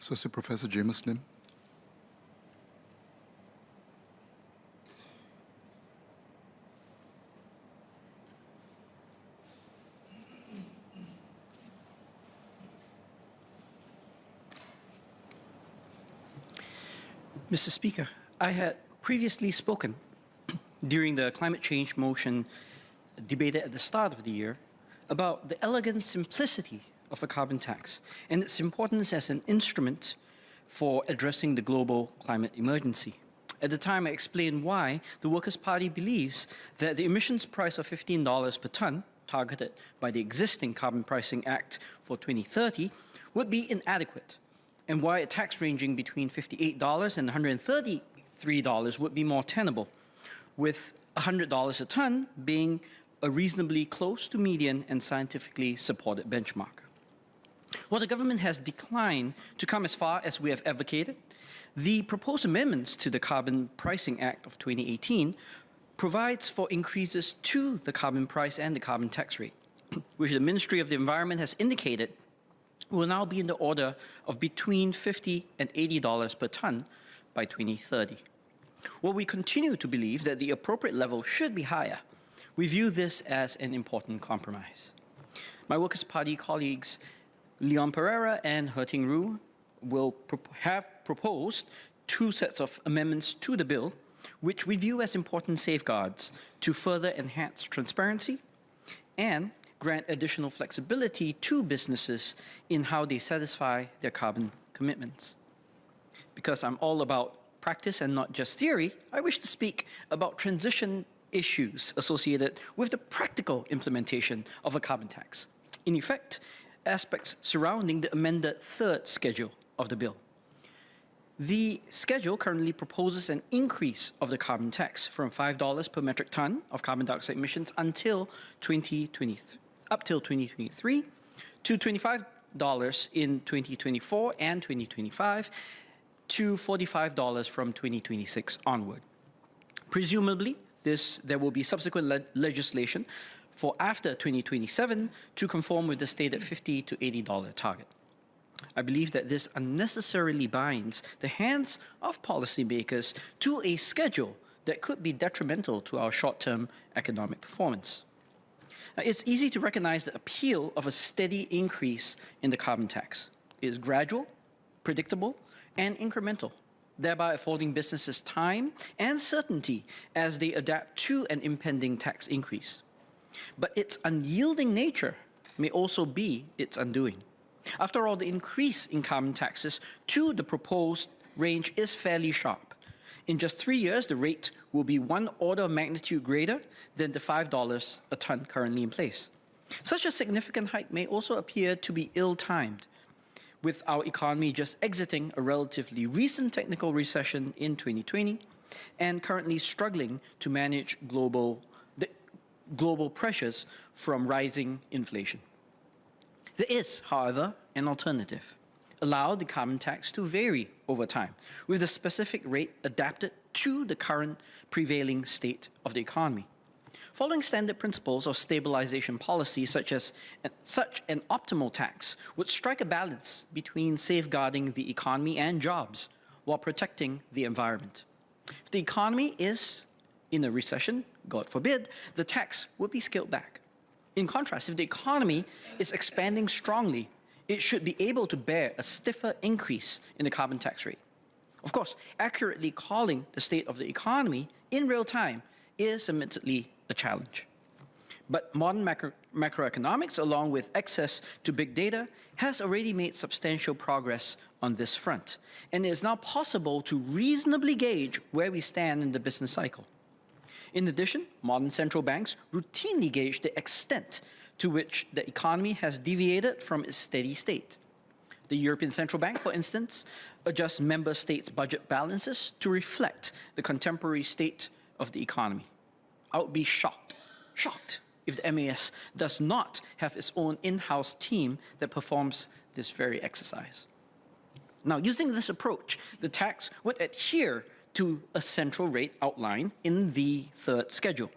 Associate Professor Jamus. Mr. Speaker, I had previously spoken during the climate change motion debated at the start of the year about the elegant simplicity of a carbon tax and its importance as an instrument for addressing the global climate emergency. At the time, I explained why the Workers' Party believes that the emissions price of $15 per ton, targeted by the existing Carbon Pricing Act for 2030, would be inadequate, and why a tax ranging between $58 and $133 would be more tenable, with $100 a ton being a reasonably close to median and scientifically supported benchmark. While the government has declined to come as far as we have advocated, the proposed amendments to the Carbon Pricing Act of 2018 provides for increases to the carbon price and the carbon tax rate, which the Ministry of the Environment has indicated will now be in the order of between $50 and $80 per ton by 2030. While we continue to believe that the appropriate level should be higher, we view this as an important compromise. My Workers' Party colleagues Leon Pereira and He-Ting Rue will have proposed two sets of amendments to the bill, which we view as important safeguards to further enhance transparency and grant additional flexibility to businesses in how they satisfy their carbon commitments. Because I'm all about practice and not just theory, I wish to speak about transition issues associated with the practical implementation of a carbon tax. In effect, aspects surrounding the amended third schedule of the bill. The schedule currently proposes an increase of the carbon tax from $5 per metric ton of carbon dioxide emissions until 2023 to $25 in 2024 and 2025 to $45 from 2026 onward. Presumably, there will be subsequent legislation for after 2027 to conform with the stated $50 to $80 target. I believe that this unnecessarily binds the hands of policymakers to a schedule that could be detrimental to our short-term economic performance. Now, it's easy to recognize the appeal of a steady increase in the carbon tax. It is gradual, predictable, and incremental, thereby affording businesses time and certainty as they adapt to an impending tax increase. But its unyielding nature may also be its undoing. After all, the increase in carbon taxes to the proposed range is fairly sharp. In just 3 years, the rate will be one order of magnitude greater than the $5 a ton currently in place. Such a significant hike may also appear to be ill-timed, with our economy just exiting a relatively recent technical recession in 2020 and currently struggling to manage global pressures from rising inflation. There is, however, an alternative. Allow the carbon tax to vary over time, with the specific rate adapted to the current prevailing state of the economy. Following standard principles of stabilization policy, such an optimal tax would strike a balance between safeguarding the economy and jobs while protecting the environment. If the economy is in a recession, God forbid, the tax would be scaled back. In contrast, if the economy is expanding strongly, it should be able to bear a stiffer increase in the carbon tax rate. Of course, accurately calling the state of the economy in real time is admittedly a challenge. But modern macroeconomics, along with access to big data, has already made substantial progress on this front, and it is now possible to reasonably gauge where we stand in the business cycle. In addition, modern central banks routinely gauge the extent to which the economy has deviated from its steady state. The European Central Bank, for instance, adjusts member states' budget balances to reflect the contemporary state of the economy. I would be shocked if the MAS does not have its own in-house team that performs this very exercise. Now, using this approach, the tax would adhere to a central rate outlined in the third schedule,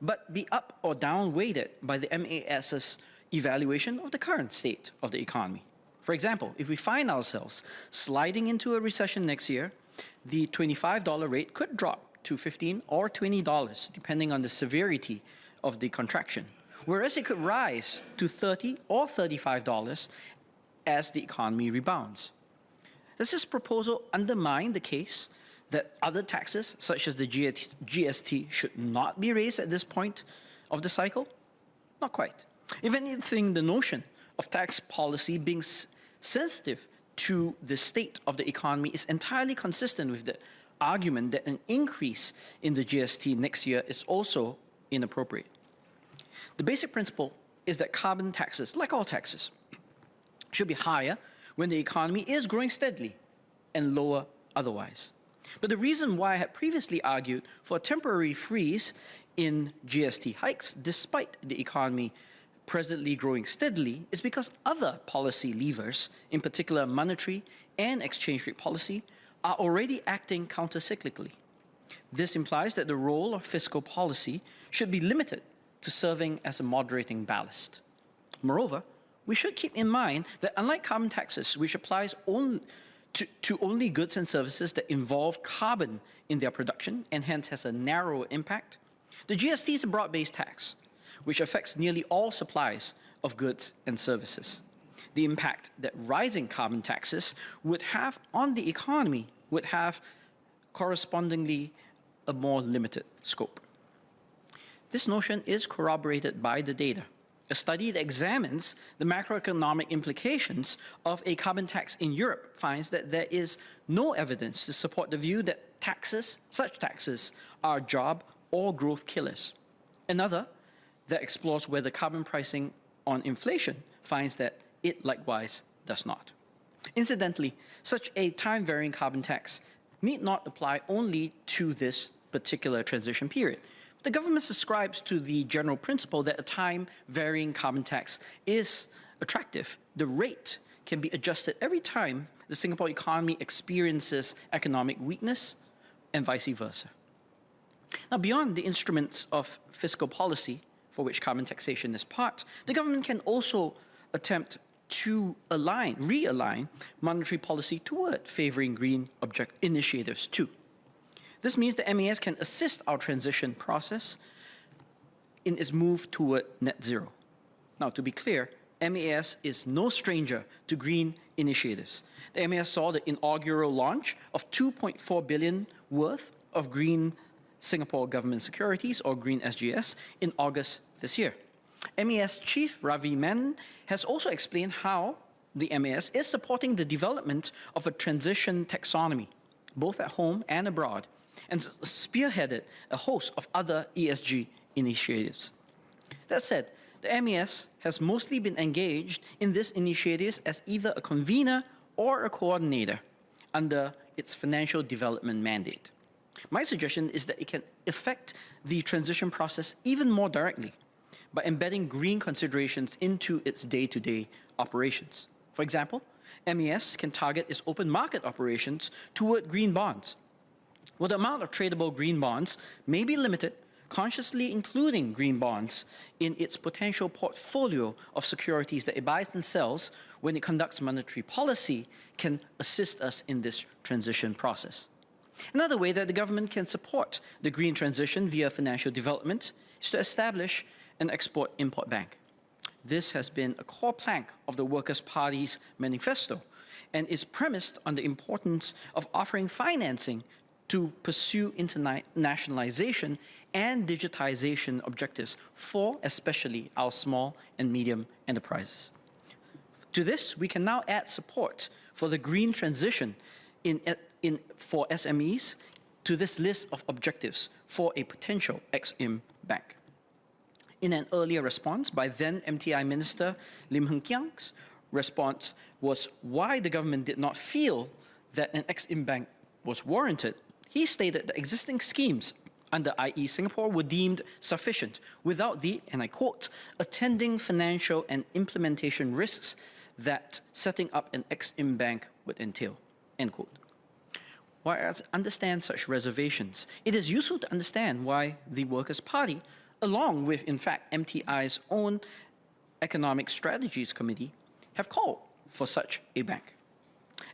but be up or down weighted by the MAS's evaluation of the current state of the economy. For For example, if we find ourselves sliding into a recession next year, the $25 rate could drop to $15 or $20, depending on the severity of the contraction, whereas it could rise to $30 or $35 as the economy rebounds. Does this proposal undermine the case that other taxes, such as the GST, should not be raised at this point of the cycle? Not quite. If anything, the notion of tax policy being sensitive to the state of the economy is entirely consistent with the argument that an increase in the GST next year is also inappropriate. The basic principle is that carbon taxes, like all taxes, should be higher when the economy is growing steadily and lower otherwise. But the reason why I had previously argued for a temporary freeze in GST hikes, despite the economy presently growing steadily, is because other policy levers, in particular monetary and exchange rate policy, are already acting countercyclically. This implies that the role of fiscal policy should be limited to serving as a moderating ballast. Moreover, we should keep in mind that unlike carbon taxes, which applies to only goods and services that involve carbon in their production and hence has a narrower impact, the GST is a broad-based tax, which affects nearly all supplies of goods and services. The impact that rising carbon taxes would have on the economy would have correspondingly a more limited scope. This notion is corroborated by the data. A study that examines the macroeconomic implications of a carbon tax in Europe finds that there is no evidence to support the view that such taxes are job or growth killers. Another that explores whether carbon pricing on inflation finds that it likewise does not. Incidentally, such a time-varying carbon tax need not apply only to this particular transition period. The government subscribes to the general principle that a time-varying carbon tax is attractive. The rate can be adjusted every time the Singapore economy experiences economic weakness and vice versa. Now, beyond the instruments of fiscal policy, for which carbon taxation is part, the government can also attempt to realign monetary policy toward favoring green initiatives too. This means that MAS can assist our transition process in its move toward net zero. Now, to be clear, MAS is no stranger to green initiatives. The MAS saw the inaugural launch of $2.4 billion worth of green Singapore government securities, or green SGS, in August this year. MAS Chief Ravi Menon has also explained how the MAS is supporting the development of a transition taxonomy, both at home and abroad, and spearheaded a host of other ESG initiatives. That said, the MAS has mostly been engaged in these initiatives as either a convener or a coordinator under its financial development mandate. My suggestion is that it can affect the transition process even more directly by embedding green considerations into its day-to-day operations. For example, MAS can target its open market operations toward green bonds. While the amount of tradable green bonds may be limited, consciously including green bonds in its potential portfolio of securities that it buys and sells when it conducts monetary policy can assist us in this transition process. Another way that the government can support the green transition via financial development is to establish an export-import bank. This has been a core plank of the Workers' Party's manifesto and is premised on the importance of offering financing to pursue internationalization and digitization objectives for especially our small and medium enterprises. To this, we can now add support for the green transition for SMEs to this list of objectives for a potential Ex-Im bank. In an earlier response by then MTI Minister Lim Hng Kiang's response was why the government did not feel that an Ex-Im bank was warranted. He stated that existing schemes under IE Singapore were deemed sufficient without the, and I quote, attending financial and implementation risks that setting up an Ex-Im bank would entail, end quote. While I understand such reservations, it is useful to understand why the Workers' Party, along with, in fact, MTI's own Economic Strategies Committee, have called for such a bank.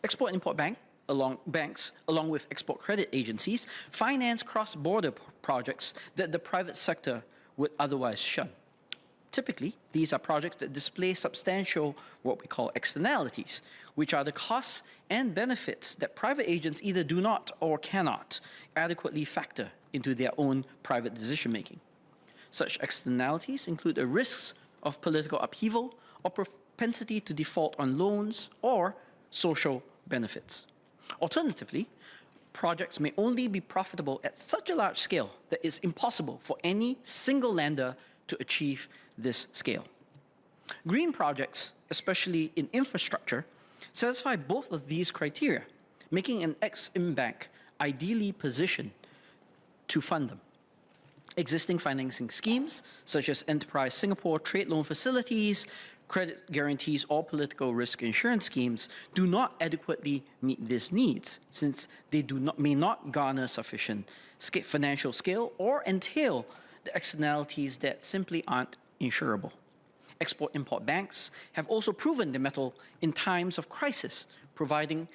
Export-import banks, along with export credit agencies, finance cross-border projects that the private sector would otherwise shun. Typically, these are projects that display substantial, what we call externalities, which are the costs and benefits that private agents either do not or cannot adequately factor into their own private decision-making. Such externalities include the risks of political upheaval or propensity to default on loans or social benefits. Alternatively, projects may only be profitable at such a large scale that it's impossible for any single lender to achieve this scale. Green projects, especially in infrastructure, satisfy both of these criteria, making an Exim bank ideally positioned to fund them. Existing financing schemes, such as Enterprise Singapore trade loan facilities, credit guarantees, or political risk insurance schemes, do not adequately meet these needs, since they may not garner sufficient financial scale or entail the externalities that simply aren't insurable. Export-import banks have also proven their mettle in times of crisis, preventing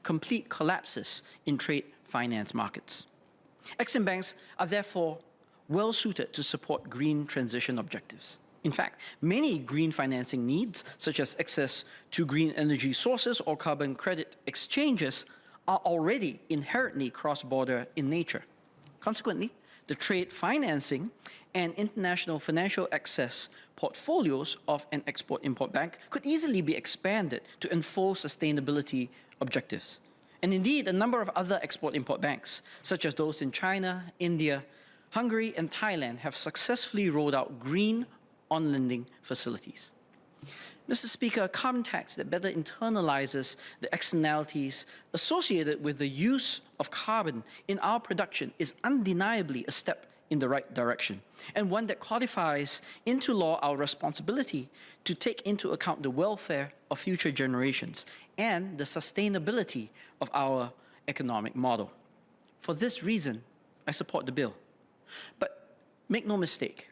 complete collapses in trade finance markets. Exim banks are therefore well suited to support green transition objectives. In fact, many green financing needs, such as access to green energy sources or carbon credit exchanges, are already inherently cross-border in nature. Consequently, the trade financing and international financial access portfolios of an export-import bank could easily be expanded to enforce sustainability objectives. And indeed, a number of other export-import banks, such as those in China, India, Hungary, and Thailand, have successfully rolled out green on-lending facilities. Mr. Speaker, a carbon tax that better internalizes the externalities associated with the use of carbon in our production is undeniably a step in the right direction, and one that codifies into law our responsibility to take into account the welfare of future generations and the sustainability of our economic model. For this reason, I support the bill. But make no mistake,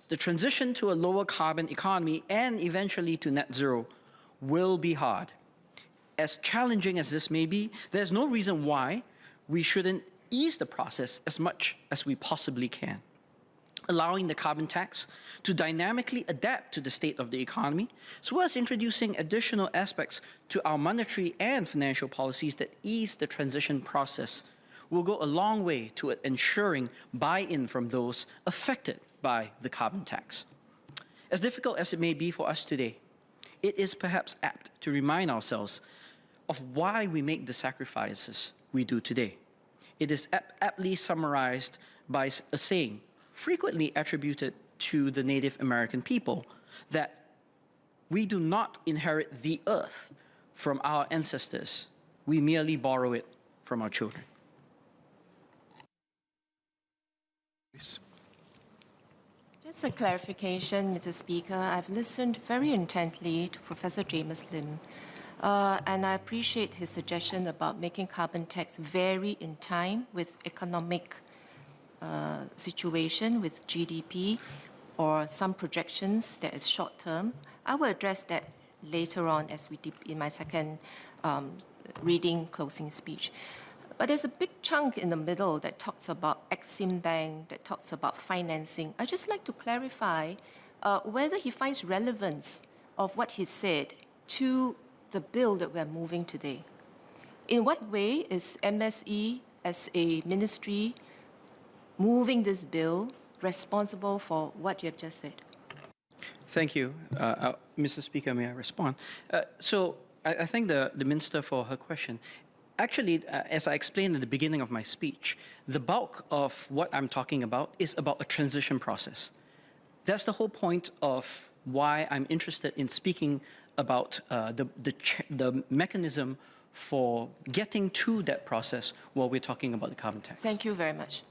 the transition to a lower carbon economy and eventually to net zero will be hard. As challenging as this may be, there's no reason why we shouldn't ease the process as much as we possibly can. Allowing the carbon tax to dynamically adapt to the state of the economy, as well as introducing additional aspects to our monetary and financial policies that ease the transition process, will go a long way to ensuring buy-in from those affected by the carbon tax. As difficult as it may be for us today, it is perhaps apt to remind ourselves of why we make the sacrifices we do today. It is aptly summarized by a saying frequently attributed to the Native American people, that we do not inherit the earth from our ancestors, we merely borrow it from our children. Please. Just a clarification, Mr. Speaker. I've listened very intently to Professor Jamus Lim, and I appreciate his suggestion about making carbon tax vary in time with economic situation, with GDP, or some projections that is short-term. I will address that later on as we did in my second reading closing speech. But there's a big chunk in the middle that talks about Exim Bank, that talks about financing. I'd just like to clarify whether he finds relevance of what he said to the bill that we're moving today. In what way is MSE, as a ministry, moving this bill responsible for what you have just said? Thank you. Mr. Speaker, may I respond? So I thank the Minister for her question. Actually, as I explained at the beginning of my speech, the bulk of what I'm talking about is about a transition process. That's the whole point of why I'm interested in speaking about the mechanism for getting to that process while we're talking about the carbon tax. Thank you very much.